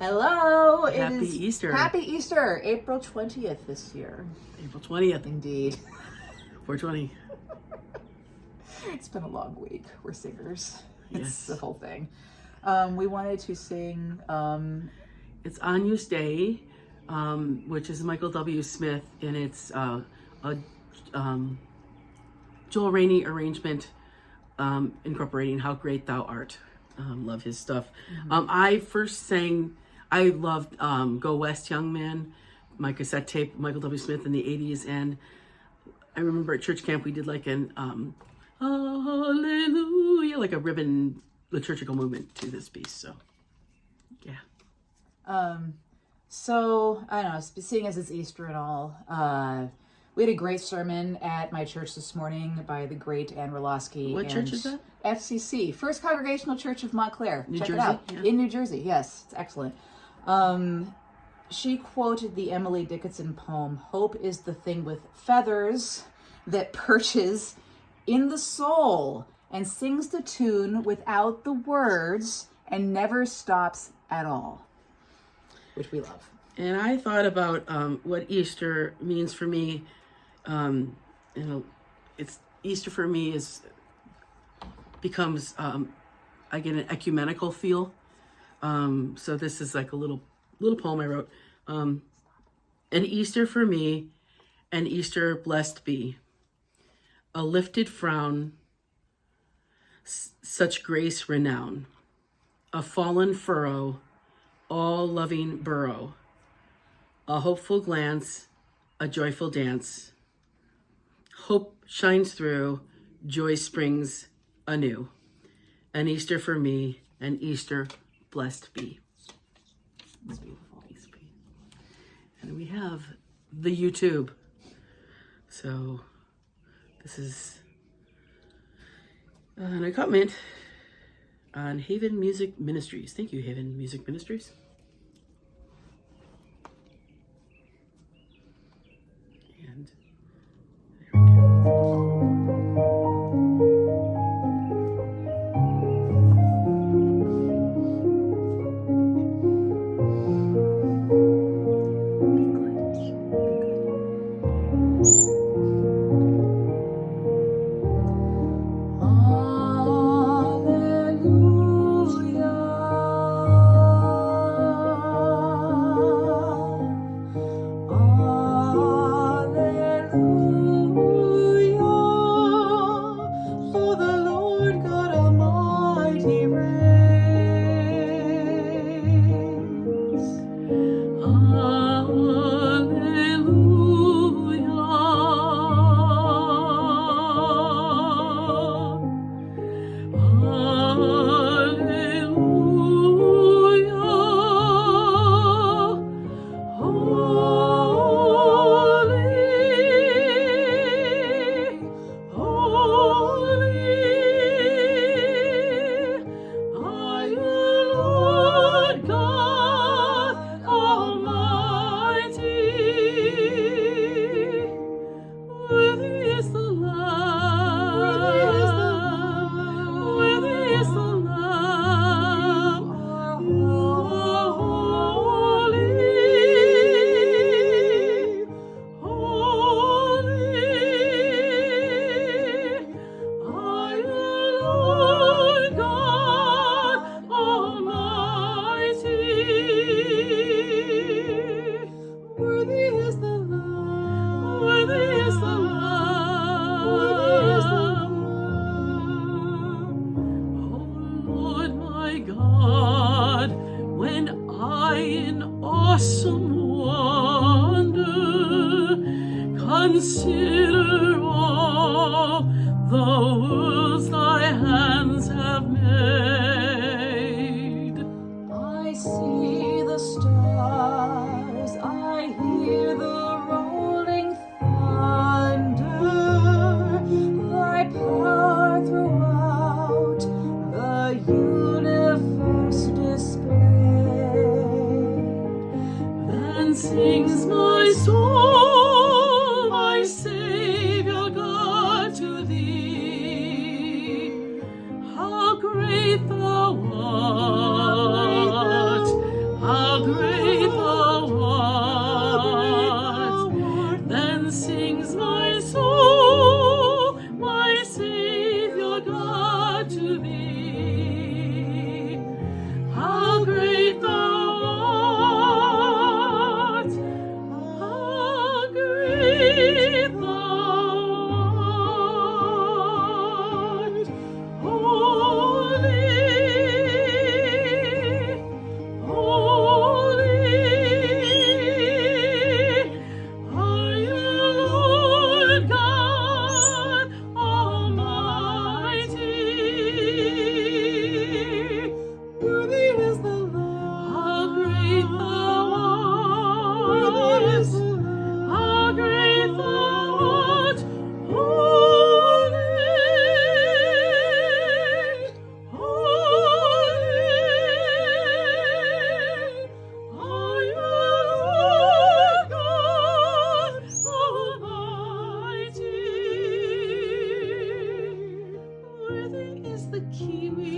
Hello. Happy Easter. Happy Easter. April 20th this year. April 20th. Indeed. 420. It's been a long week. We're singers. Yes. It's the whole thing. We wanted to sing. It's Agnus Dei, which is Michael W. Smith, and it's a Joel Rainey arrangement incorporating How Great Thou Art. Love his stuff. I loved Go West Young Man, my cassette tape, Michael W. Smith in the 80s. And I remember at church camp we did like an hallelujah, like a ribbon liturgical movement to this piece. So, yeah. So, I don't know, seeing as it's Easter and all, we had a great sermon at my church this morning by the great Ann Roloski. What church is that? FCC, First Congregational Church of Montclair. New Check Jersey? it out. Yeah. In New Jersey, yes. It's excellent. She quoted the Emily Dickinson poem, "Hope is the thing with feathers that perches in the soul and sings the tune without the words and never stops at all," which we love. And I thought about what Easter means for me. It's Easter for me becomes I get an ecumenical feel. So this is like a little poem I wrote. An Easter for me, an Easter blessed be, a lifted frown, such grace renown, a fallen furrow, all loving burrow, a hopeful glance, a joyful dance. Hope shines through, joy springs anew. An Easter for me, an Easter blessed be. It's beautiful. And we have the YouTube. So this is an comment on Haven Music Ministries. Thank you, Haven Music Ministries. And there we go. Consider all the worlds thy hands have made. I see the stars, I hear the rolling thunder, thy power throughout the universe displayed. Then sings my soul, my Savior. is the Lord. How great thou art. Worthy is the Lord. How great thou art. Holy, holy are you, Lord God Almighty. Worthy is the kiwi